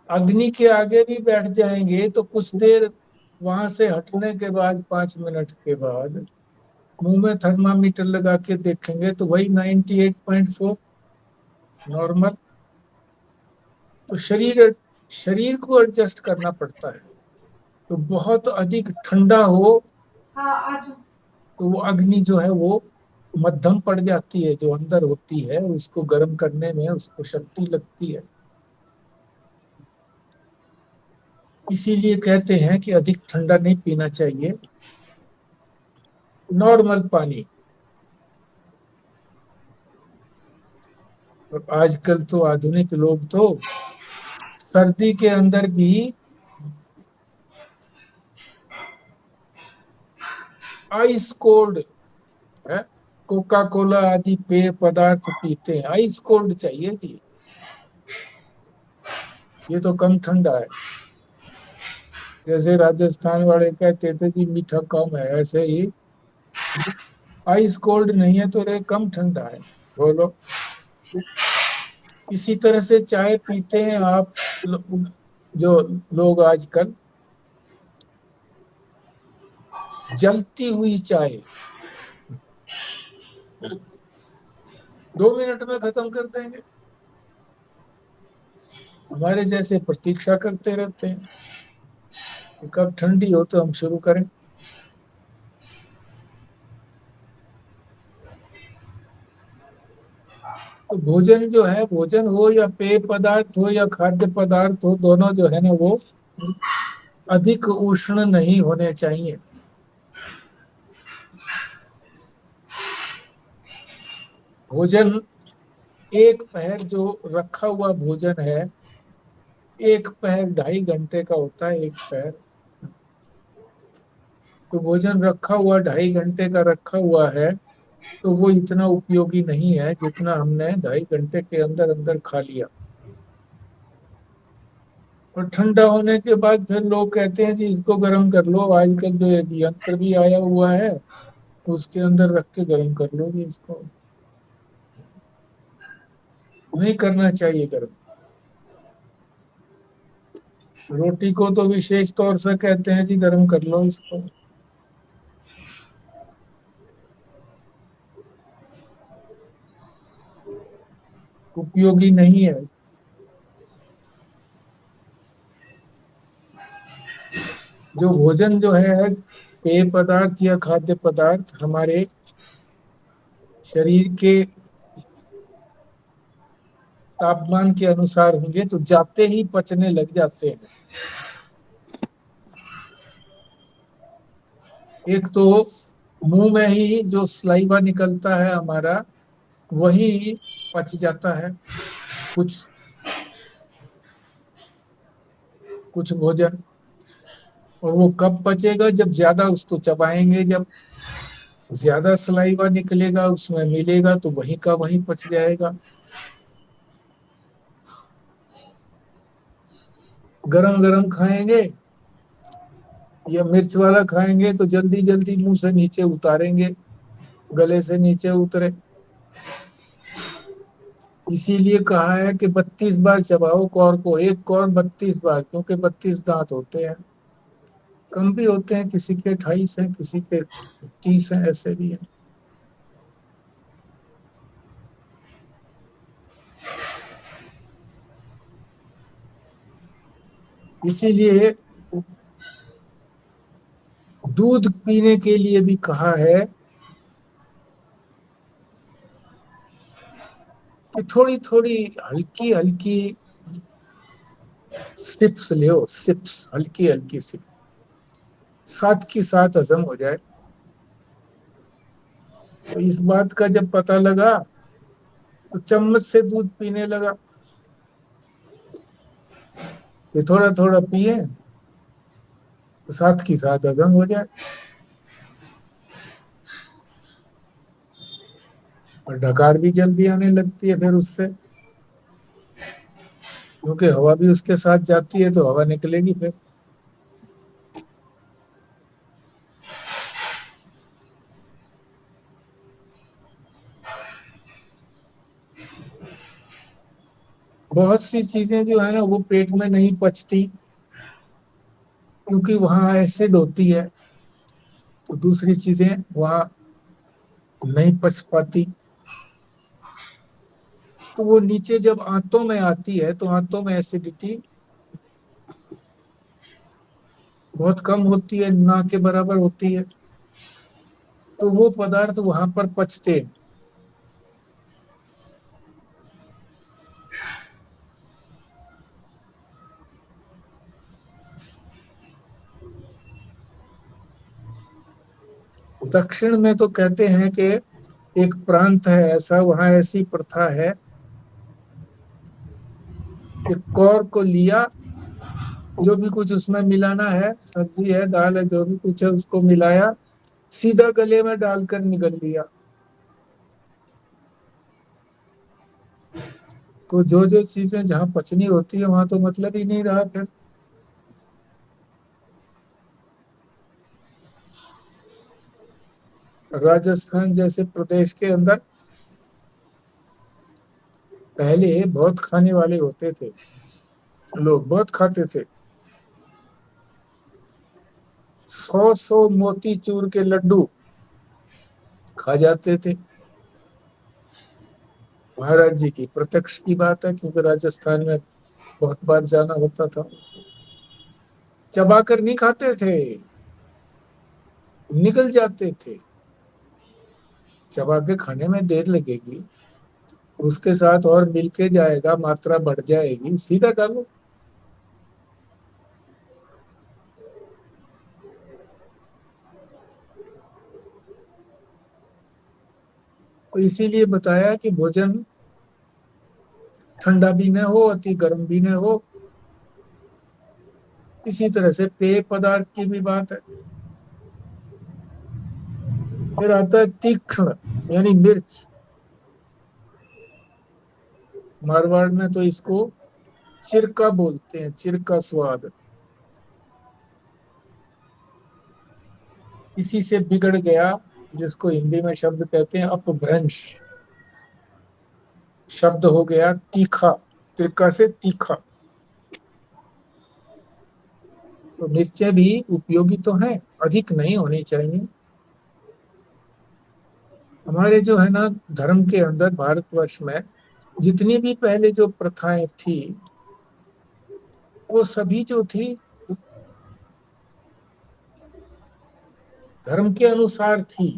अग्नि के आगे भी बैठ जाएंगे तो कुछ देर वहां से हटने के बाद, 5 मिनट के बाद मुंह में थर्मामीटर लगा के देखेंगे तो वही 98.4 नॉर्मल। तो शरीर को एडजस्ट करना पड़ता है। तो बहुत अधिक ठंडा हो हाँ आज तो वो अग्नि जो है वो मध्यम पड़ जाती है, जो अंदर होती है उसको गर्म करने में उसको शक्ति लगती है। इसीलिए कहते हैं कि अधिक ठंडा नहीं पीना चाहिए, नॉर्मल पानी। और आजकल तो आधुनिक लोग तो सर्दी के अंदर भी आइस कोल्ड है, कोका कोला आदि पेय पदार्थ पीते हैं, आइस कोल्ड चाहिए जी। ये तो कम ठंडा है। जैसे राजस्थान वाले कहते थे जी मीठा कम है, ऐसे ही आइस कोल्ड नहीं है तो रे कम ठंडा है। बोलो। इसी तरह से चाय पीते हैं आप जो लोग आजकल, जलती हुई चाय 2 मिनट में खत्म कर देंगे। हमारे जैसे प्रतीक्षा करते रहते हैं कि कब ठंडी हो तो हम शुरू करें। तो भोजन जो है, भोजन हो या पेय पदार्थ हो या खाद्य पदार्थ हो, दोनों जो है ना वो अधिक उष्ण नहीं होने चाहिए। भोजन एक पहर जो रखा हुआ भोजन है, एक पहर 2.5 घंटे का होता है, एक पहर। तो भोजन रखा हुआ 2.5 घंटे का रखा हुआ है तो वो इतना उपयोगी नहीं है जितना हमने 2.5 घंटे के अंदर अंदर खा लिया। और ठंडा होने के बाद फिर लोग कहते हैं जी इसको गर्म कर लो, आजकल जो एक यंत्र भी आया हुआ है उसके अंदर रख के गर्म कर लो जी इसको। नहीं करना चाहिए गर्म। रोटी को तो विशेष तौर से कहते हैं जी गर्म कर लो इसको। उपयोगी नहीं है। जो भोजन जो है, पेय पदार्थ या खाद्य पदार्थ हमारे शरीर के तापमान के अनुसार होंगे तो जाते ही पचने लग जाते हैं। एक तो मुंह में ही जो सलाइवा निकलता है हमारा, वही पच जाता है कुछ कुछ भोजन। और वो कब पचेगा? जब ज्यादा उसको चबाएंगे, जब ज्यादा सलाइवा निकलेगा उसमें मिलेगा तो वहीं का वहीं पच जाएगा। गरम गरम खाएंगे या मिर्च वाला खाएंगे तो जल्दी जल्दी मुंह से नीचे उतारेंगे, गले से नीचे उतरे। इसीलिए कहा है कि 32 बार चबाओ कौर को, एक कौर 32 बार, क्योंकि 32 दांत होते हैं। कम भी होते हैं, किसी के 28 हैं, किसी के 30 हैं, ऐसे भी हैं। इसीलिए दूध पीने के लिए भी कहा है कि थोड़ी थोड़ी हल्की हल्की सिप्स ले, सिप्स, हल्की हल्की सिप, साथ की साथ हजम हो जाए। तो इस बात का जब पता लगा तो चम्मच से दूध पीने लगा कि थोड़ा थोड़ा पिए तो साथ की साथ हजम हो जाए। और डकार भी जल्दी आने लगती है फिर उससे, क्योंकि हवा भी उसके साथ जाती है तो हवा निकलेगी फिर। बहुत सी चीजें जो है ना वो पेट में नहीं पचती, क्योंकि वहां एसिड होती है, तो दूसरी चीजें वहां नहीं पच पाती। तो वो नीचे जब आंतों में आती है तो आंतों में एसिडिटी बहुत कम होती है, ना के बराबर होती है, तो वो पदार्थ वहां पर पचते हैं। दक्षिण में तो कहते हैं कि एक प्रांत है ऐसा, वहां ऐसी प्रथा है कि कौर को लिया, जो भी कुछ उसमें मिलाना है, सब्जी है, दाल है, जो भी कुछ है, उसको मिलाया, सीधा गले में डालकर निगल लिया। तो जो जो चीजें जहाँ पचनी होती है वहां तो मतलब ही नहीं रहा फिर। राजस्थान जैसे प्रदेश के अंदर पहले बहुत खाने वाले होते थे, लोग बहुत खाते थे। 100 मोती चूर के लड्डू खा जाते थे। महाराज जी की प्रत्यक्ष की बात है, क्योंकि राजस्थान में बहुत बार जाना होता था। चबाकर नहीं खाते थे, निगल जाते थे। चबा के खाने में देर लगेगी, उसके साथ और मिलके जाएगा, मात्रा बढ़ जाएगी, सीधा डालो। तो इसीलिए बताया कि भोजन ठंडा भी न हो, अति गर्म भी न हो। इसी तरह से पेय पदार्थ की भी बात है। फिर आता है तीक्ष्ण, यानी मिर्च। मारवाड़ में तो इसको चिरका बोलते हैं, चिरका स्वाद। इसी से बिगड़ गया, जिसको हिंदी में शब्द कहते हैं अपभ्रंश। शब्द हो गया तीखा, तिरका से तीखा। तो मिर्चें भी उपयोगी तो हैं, अधिक नहीं होनी चाहिए। हमारे जो है ना धर्म के अंदर, भारतवर्ष में जितनी भी पहले जो प्रथाएं थी, वो सभी जो थी धर्म के अनुसार थी।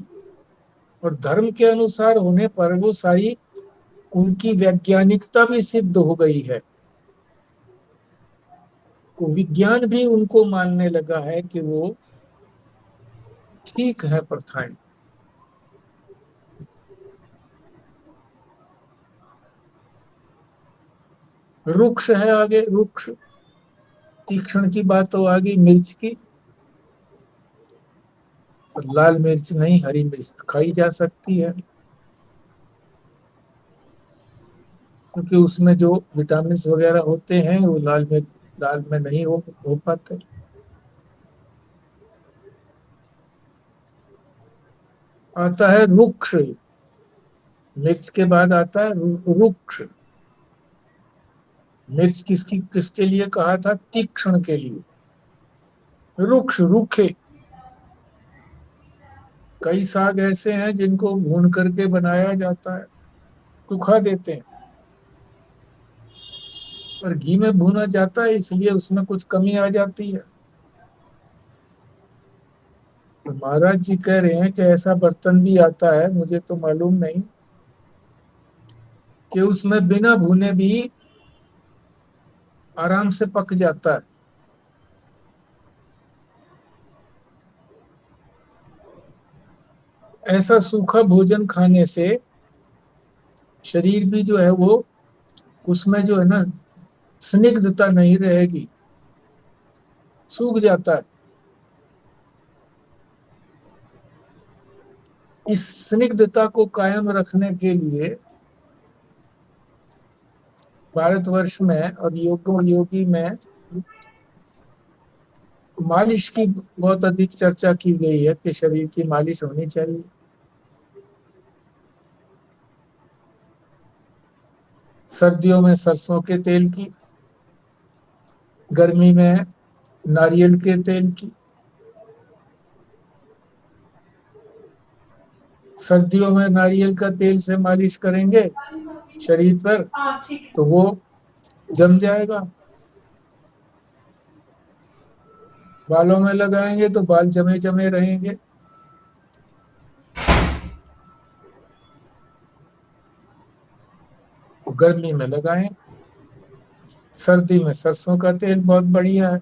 और धर्म के अनुसार होने पर वो सारी, उनकी वैज्ञानिकता भी सिद्ध हो गई है। तो विज्ञान भी उनको मानने लगा है कि वो ठीक है प्रथाएं। रुक्ष है आगे, रुक्ष। तीक्ष्ण की बात तो आ गई मिर्च की। और लाल मिर्च नहीं, हरी मिर्च खाई जा सकती है, क्योंकि उसमें जो विटामिन वगैरह होते हैं वो लाल में नहीं हो पाते। आता है रुक्ष, मिर्च के बाद आता है रुक्ष। मिर्च किसके लिए कहा था? तीक्ष्ण के लिए। रुक्ष, रूखे। कई साग ऐसे हैं जिनको भून करके बनाया जाता है, सुखा देते हैं, पर घी में भूना जाता है, इसलिए उसमें कुछ कमी आ जाती है। तो महाराज जी कह रहे हैं कि ऐसा बर्तन भी आता है, मुझे तो मालूम नहीं, कि उसमें बिना भुने भी आराम से पक जाता है। ऐसा सूखा भोजन खाने से शरीर भी जो है वो, उसमें जो है ना स्निग्धता नहीं रहेगी, सूख जाता है। इस स्निग्धता को कायम रखने के लिए भारतवर्ष में और योगी में मालिश की बहुत अधिक चर्चा की गई है कि शरीर की मालिश होनी चाहिए। सर्दियों में सरसों के तेल की, गर्मी में नारियल के तेल की। सर्दियों में नारियल का तेल से मालिश करेंगे शरीर पर तो वो जम जाएगा। बालों में लगाएंगे तो बाल जमे जमे रहेंगे। गर्मी में लगाएं। सर्दी में सरसों का तेल बहुत बढ़िया है।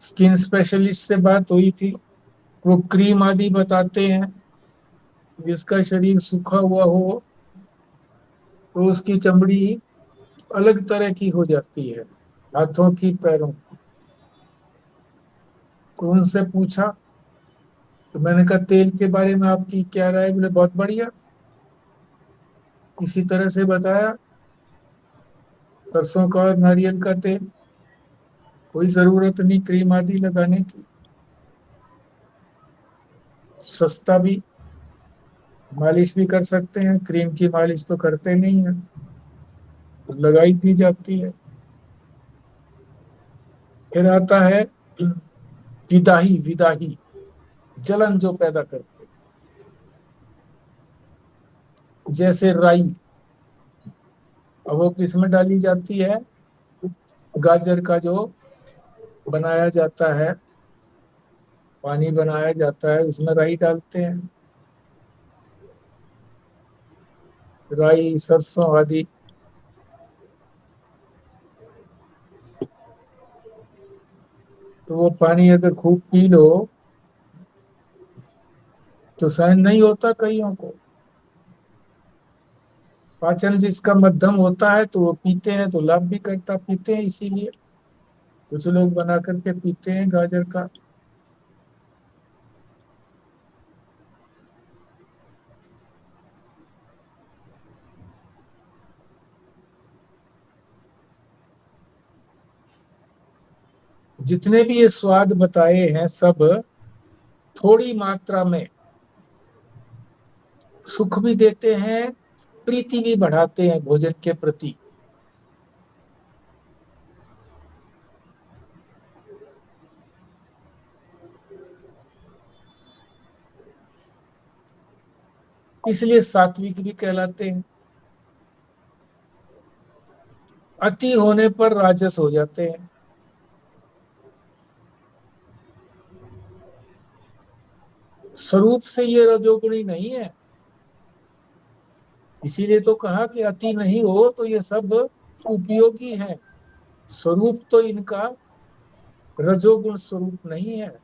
स्किन स्पेशलिस्ट से बात हुई थी, वो क्रीम आदि बताते हैं। जिसका शरीर सूखा हुआ हो तो उसकी चमड़ी अलग तरह की हो जाती है, हाथों की, पैरों की। तो उनसे पूछा, तो मैंने कहा तेल के बारे में आपकी क्या राय है? बोले बहुत बढ़िया। इसी तरह से बताया, सरसों का और नारियल का तेल, कोई जरूरत नहीं क्रीम आदि लगाने की, सस्ता भी, मालिश भी कर सकते हैं। क्रीम की मालिश तो करते नहीं है, तो लगाई दी जाती है। फिर आता है विदाही। विदाही जलन जो पैदा करते, जैसे राई। अब वो किस में डाली जाती है? गाजर का जो बनाया जाता है, पानी बनाया जाता है, उसमें राई डालते हैं। राई, सरसों आदि। तो वो पानी अगर खूब पी लो तो सहन नहीं होता कईयों को। पाचन जिसका मध्यम होता है तो वो पीते हैं तो लाभ भी करता, पीते हैं इसीलिए। कुछ लोग बना करके पीते हैं गाजर का। जितने भी ये स्वाद बताए हैं सब थोड़ी मात्रा में सुख भी देते हैं, प्रीति भी बढ़ाते हैं भोजन के प्रति। इसलिए सात्विक भी कहलाते हैं। अति होने पर राजस हो जाते हैं। स्वरूप से ये रजोगुणी नहीं है। इसीलिए तो कहा कि अति नहीं हो तो ये सब उपयोगी है। स्वरूप तो इनका रजोगुण स्वरूप नहीं है।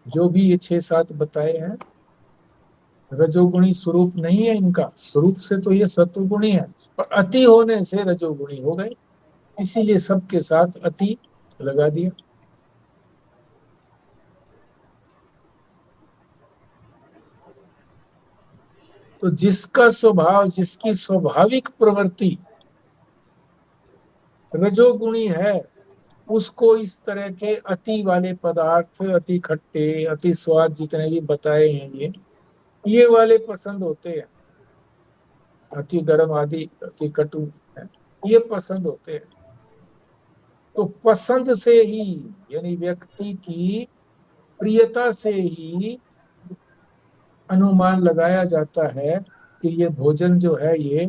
जो भी ये 6-7 बताए हैं, रजोगुणी स्वरूप नहीं है इनका। स्वरूप से तो ये सत्वगुणी है, पर अति होने से रजोगुणी हो गए। इसीलिए सबके साथ अति लगा दिया। तो जिसका स्वभाव, जिसकी स्वाभाविक प्रवृत्ति रजोगुणी है, उसको इस तरह के अति वाले पदार्थ, अति खट्टे, अति स्वाद जितने भी बताए हैं ये वाले पसंद होते हैं। अति गर्म आदि, अति कटु है, ये पसंद होते हैं। तो पसंद से ही, यानी व्यक्ति की प्रियता से ही अनुमान लगाया जाता है कि ये भोजन जो है ये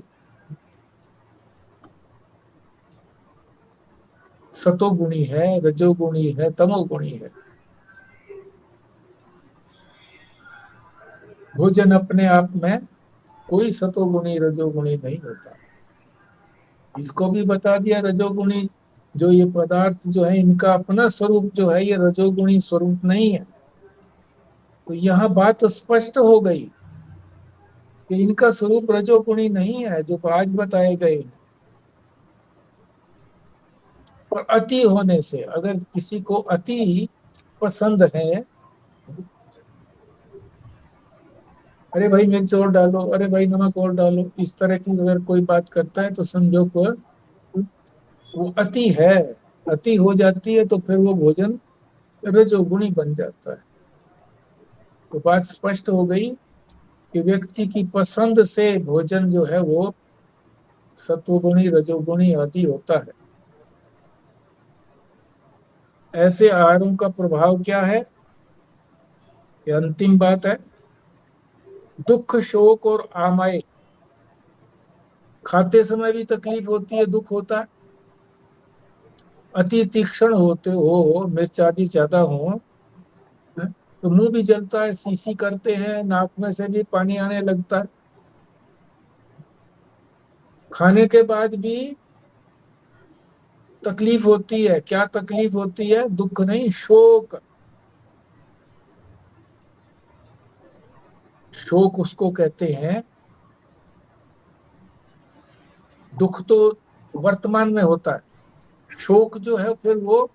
सतोगुणी है, रजोगुणी है, तमोगुणी है। भोजन अपने आप में कोई सतोगुणी रजोगुणी नहीं होता। इसको भी बता दिया, रजोगुणी जो ये पदार्थ जो है इनका अपना स्वरूप जो है ये रजोगुणी स्वरूप नहीं है। तो यहाँ बात स्पष्ट हो गई कि इनका स्वरूप रजोगुणी नहीं है जो आज बताए गए हैं। और अति होने से, अगर किसी को अति पसंद है, अरे भाई मिर्च और डालो, अरे भाई नमक और डालो, इस तरह की अगर कोई बात करता है तो समझो को वो अति है। अति हो जाती है तो फिर वो भोजन रजोगुणी बन जाता है। तो बात स्पष्ट हो गई कि व्यक्ति की पसंद से भोजन जो है वो सत्वगुणी, रजोगुणी आदि होता है। ऐसे आहारों का प्रभाव क्या है? ये अंतिम बात है। दुख, शोक और आमाय। खाते समय भी तकलीफ होती है, दुख होता है। अति तीक्ष्ण होते हो, मिर्च आदि ज्यादा हो, तो मुंह भी जलता है, सीसी करते हैं, नाक में से भी पानी आने लगता है। खाने के बाद भी तकलीफ होती है। क्या तकलीफ होती है? दुख नहीं, शोक। शोक उसको कहते हैं। दुख तो वर्तमान में होता है, शोक जो है फिर वो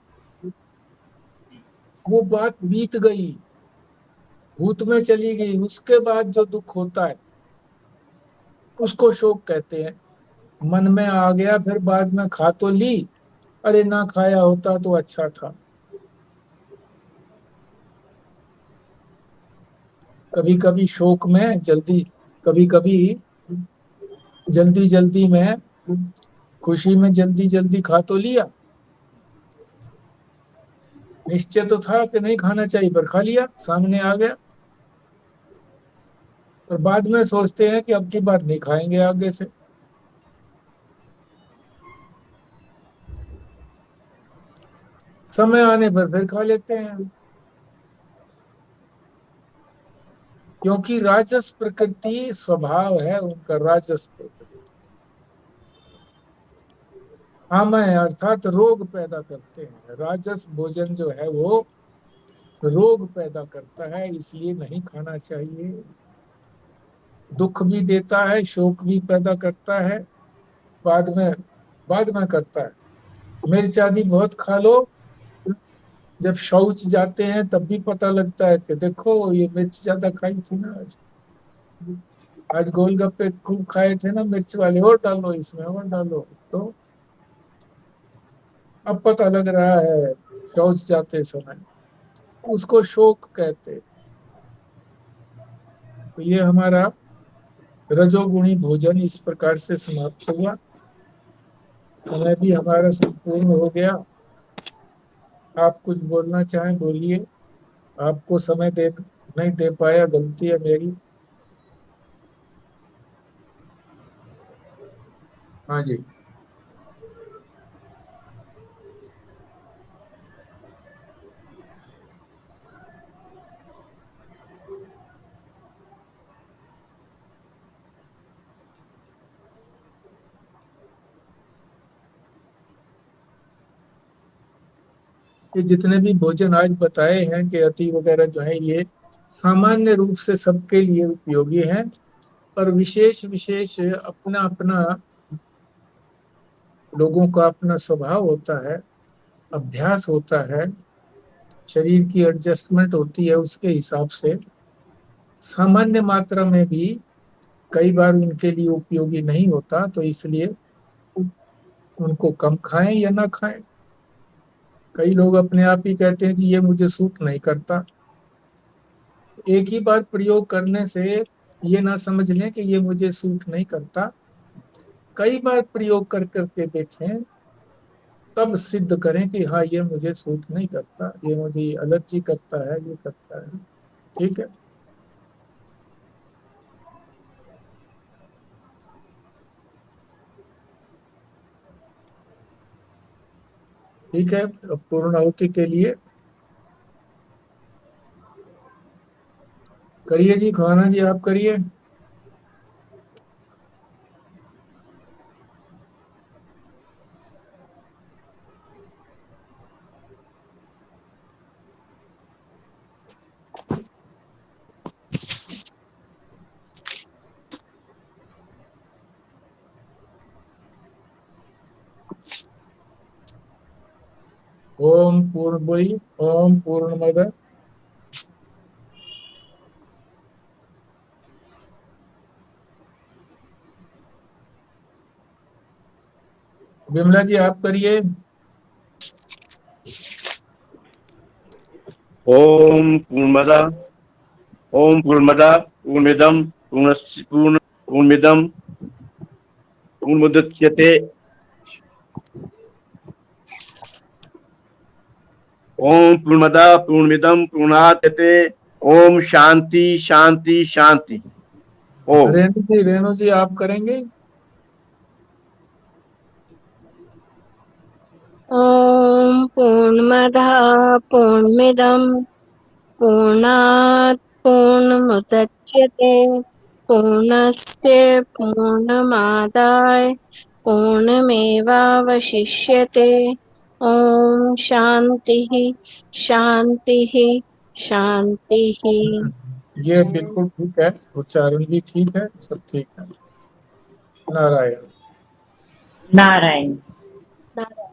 बात बीत गई, भूत में चली गई, उसके बाद जो दुख होता है उसको शोक कहते हैं। मन में आ गया, फिर बाद में खा तो ली, अरे ना खाया होता तो अच्छा था। कभी कभी शोक में जल्दी, कभी कभी जल्दी जल्दी में, खुशी में जल्दी जल्दी खा तो लिया, निश्चय तो था कि नहीं खाना चाहिए, पर खा लिया, सामने आ गया, और बाद में सोचते हैं कि अब की बार नहीं खाएंगे आगे से। समय आने पर फिर खा लेते हैं, क्योंकि राजस प्रकृति स्वभाव है उनका, राजस प्रकृति। आमय अर्थात रोग पैदा करते हैं। राजस भोजन जो है वो रोग पैदा करता है, इसलिए नहीं खाना चाहिए। दुख भी देता है, शोक भी पैदा करता है, बाद में करता है। मिर्च आदि बहुत खा लो, जब शौच जाते हैं तब भी पता लगता है कि देखो ये मिर्च ज्यादा खाई थी ना आज, आज गोलगप्पे खूब खाए थे ना मिर्च वाले, और डालो इसमें, और डालो, तो अब पता लग रहा है शौच जाते समय। उसको शोक कहते हैं। तो ये हमारा रजोगुणी भोजन इस प्रकार से समाप्त हुआ। समय भी हमारा संपूर्ण हो गया। आप कुछ बोलना चाहें बोलिए। आपको समय दे नहीं दे पाया, गलती है मेरी। हाँ जी। ये जितने भी भोजन आज बताए हैं कि अति वगैरह जो है, ये सामान्य रूप से सबके लिए उपयोगी हैं, पर विशेष विशेष अपना अपना, लोगों का अपना स्वभाव होता है, अभ्यास होता है, शरीर की एडजस्टमेंट होती है, उसके हिसाब से सामान्य मात्रा में भी कई बार उनके लिए उपयोगी नहीं होता, तो इसलिए उनको कम खाएं या ना खाएं। कई लोग अपने आप ही कहते हैं कि ये मुझे सूट नहीं करता। एक ही बार प्रयोग करने से ये ना समझ लें कि ये मुझे सूट नहीं करता। कई बार प्रयोग कर करके देखें, तब सिद्ध करें कि हाँ ये मुझे सूट नहीं करता, ये मुझे एलर्जी करता है, ये करता है। ठीक है। ठीक है, अब पूर्ण आहुति के लिए करिए जी, खाना जी आप करिए। ओम पूर्णमयी, ओम पूर्णमद। विमला जी आप करिए। ओम पूर्णमदा, ओम पूर्णमदा पूर्णमिदम पूर्णमिदम पूर्णमुदच्यते। ओम पूर्णमदा पूर्णमिदम पूर्णात्यते। ओम शांति शांति शांति। ओम। रेणु जी आप करेंगे। ॐ पूर्णमदः पूर्णमिदं पूर्णात् पूर्णमुदच्यते पूर्णस्य पूर्णमादाय पूर्णमेवावशिष्यते। ॐ शान्तिः शान्तिः शान्तिः। ये बिल्कुल ठीक है, उच्चारण भी ठीक है, सब ठीक है। नारायण नारायण। नारायण।